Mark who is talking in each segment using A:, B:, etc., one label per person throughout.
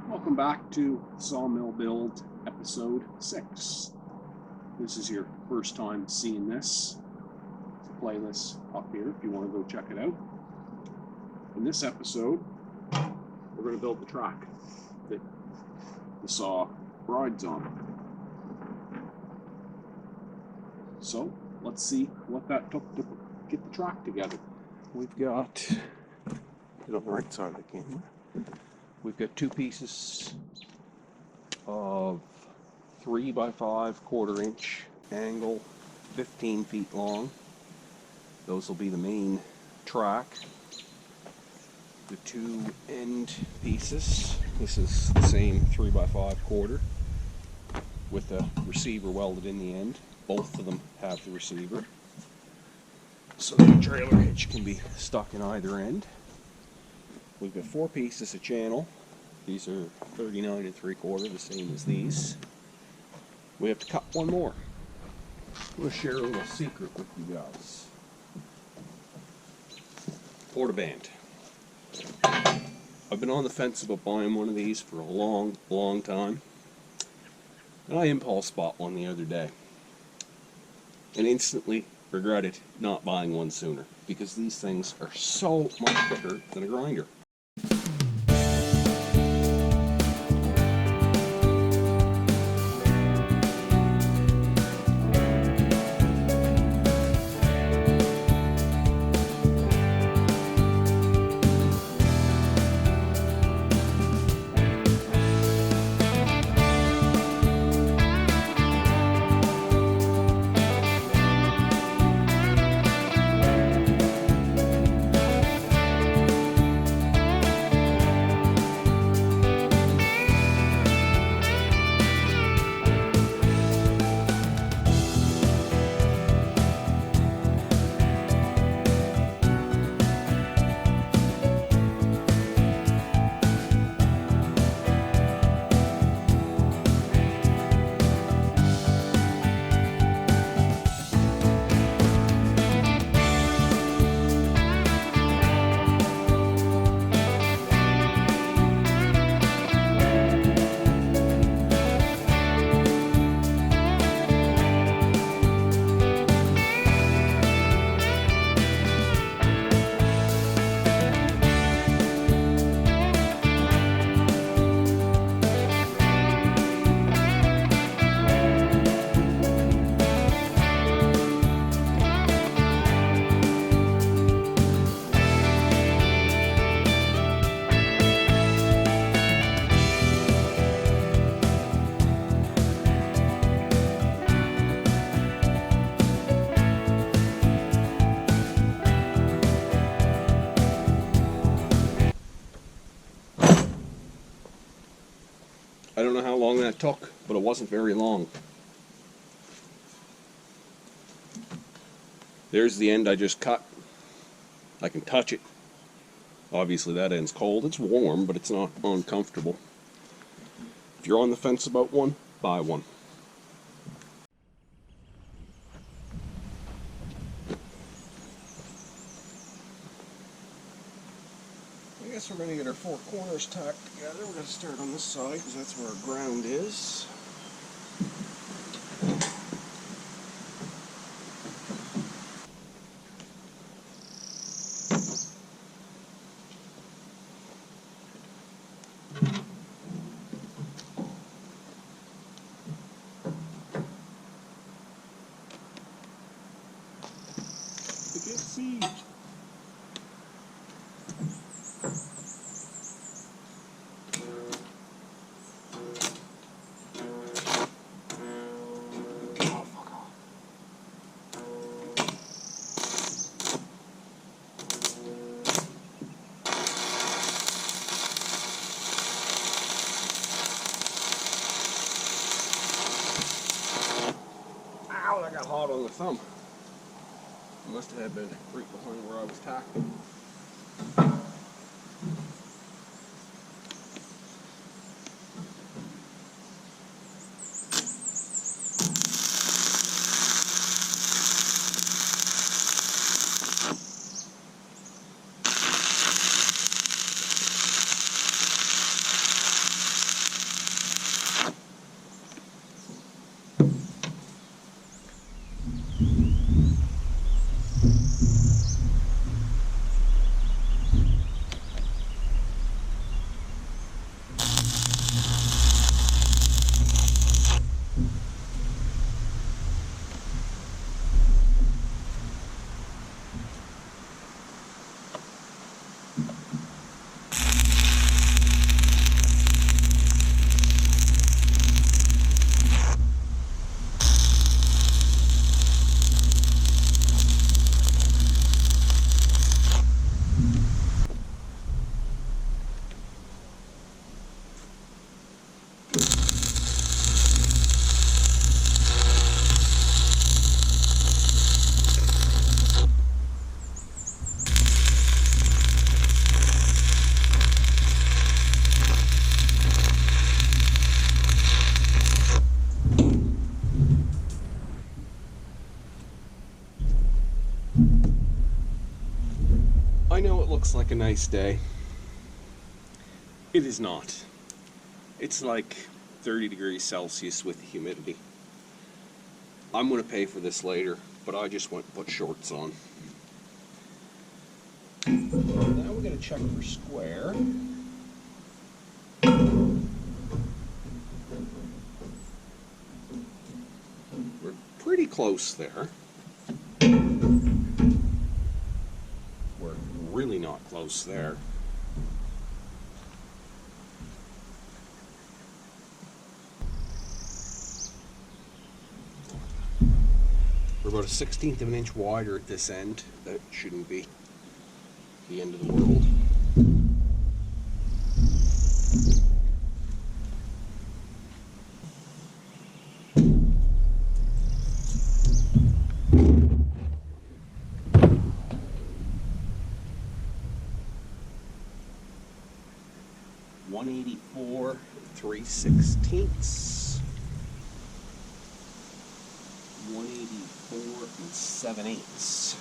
A: Welcome back to Sawmill Build episode 6. This is your first time seeing this. It's a playlist up here if you want to go check it out. In this episode, we're going to build the track that the saw rides on. So let's see what that took to get the track together. We've got it on the right side of the camera. We've got two pieces of 3 by 5 1/4-inch angle, 15 feet long. Those will be the main track. The two end pieces, this is the same 3 by 5 1/4 with a receiver welded in the end. Both of them have the receiver, so the trailer hitch can be stuck in either end. We've got 4 pieces of channel. These are 39 3/4, the same as these. We have to cut one more. We'll share a little secret with you guys. Porta band. I've been on the fence about buying one of these for a long time. And I impulse bought one the other day. And instantly regretted not buying one sooner, because these things are so much quicker than a grinder. I don't know how long that took, but it wasn't very long. There's the end I just cut. I can touch it. Obviously that end's cold. It's warm, but it's not uncomfortable. If you're on the fence about one, buy one. I guess we're going to get our 4 corners tacked together. We're going to start on this side because that's where our ground is. You can see. Ow, that got hot on the thumb. Must have been right behind where I was tacking. like a nice day. It is not. It's like 30 degrees Celsius with the humidity. I'm going to pay for this later, but I just went and put shorts on. Now we're going to check for square. We're pretty close there. We're really not close there. We're about a 1/16 of an inch wider at this end. That shouldn't be the end of the world. .184 3/16. 184 7/8.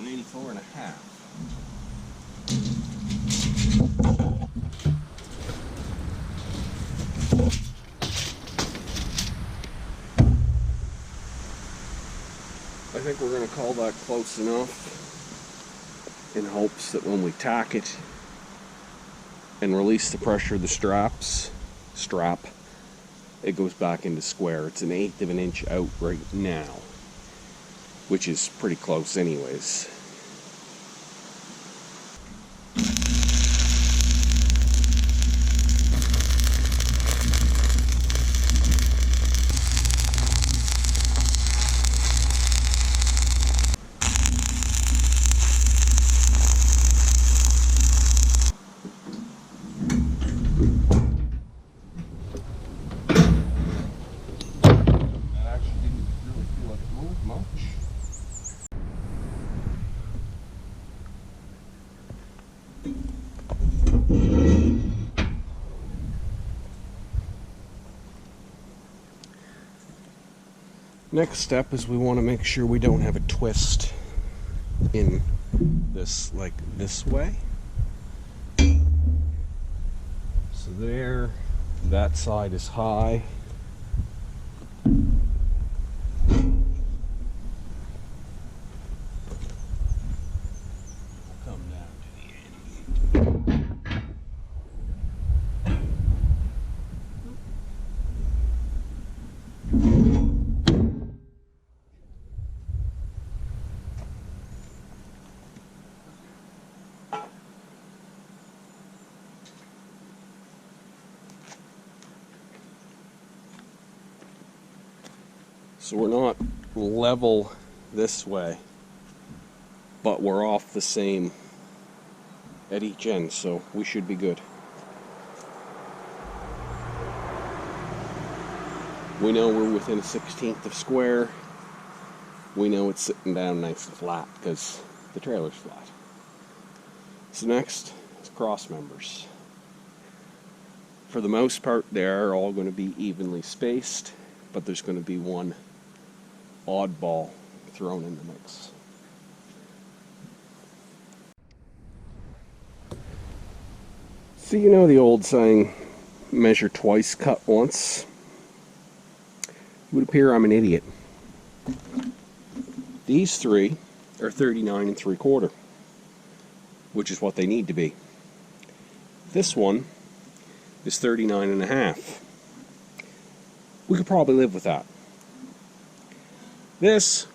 A: .84 and a half. I think we're going to call that close enough, in hopes that when we tack it and release the pressure of the strap, it goes back into square. It's 1/8 of an inch out right now, which is pretty close anyways. Next step is we want to make sure we don't have a twist in this, like this way. So there, that side is high. Come down to the end. So we're not level this way, but we're off the same at each end, so we should be good. We know we're within a 1/16 of square. We know it's sitting down nice and flat because the trailer's flat. So next is cross members. For the most part, they're all going to be evenly spaced, but there's going to be one oddball thrown in the mix. So you know the old saying, measure twice, cut once? It would appear I'm an idiot. These three are 39 3/4, which is what they need to be. This one is 39 and a half. We could probably live with that. This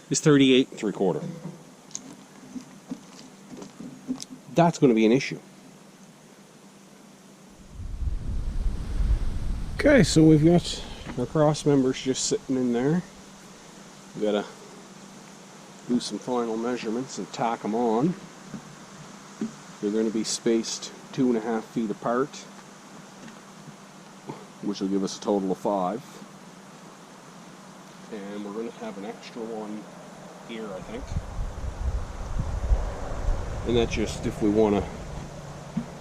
A: is 38 3/4. That's going to be an issue. Okay, so we've got our cross members just sitting in there. We've got to do some final measurements and tack them on. They're going to be spaced 2.5 feet apart, which will give us a total of 5. And we're going to have an extra one here, I think. And that's just if we want to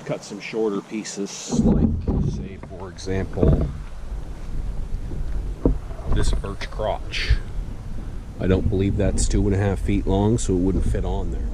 A: cut some shorter pieces, like, say, for example, this birch crotch. I don't believe that's 2.5 feet long, so it wouldn't fit on there.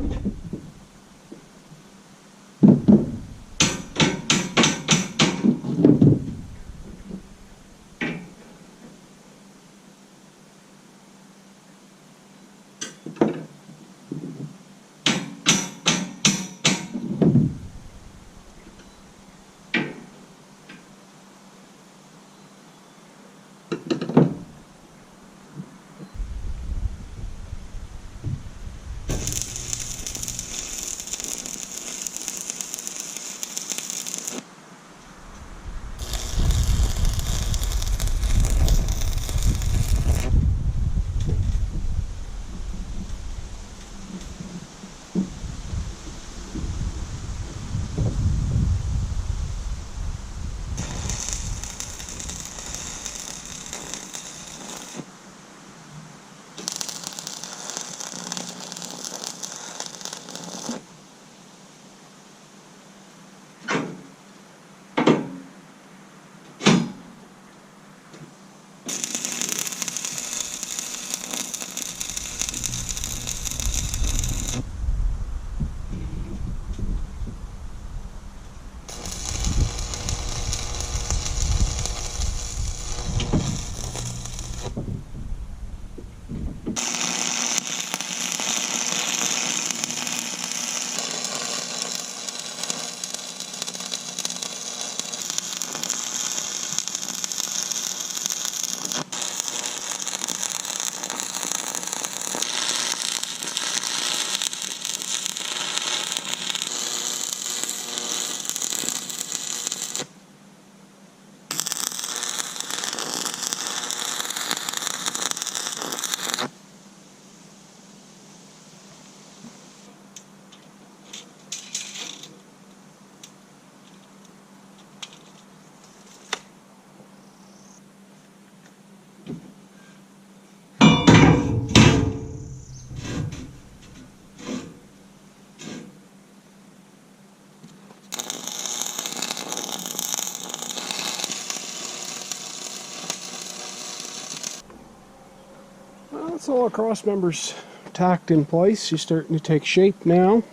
A: That's all our cross members tacked in place. She's starting to take shape now.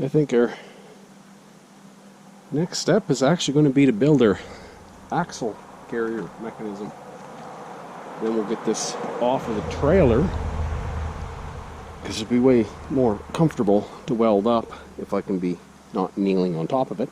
A: I think our next step is actually going to be to build our axle carrier mechanism. Then we'll get this off of the trailer, because it'll be way more comfortable to weld up if I can be not kneeling on top of it.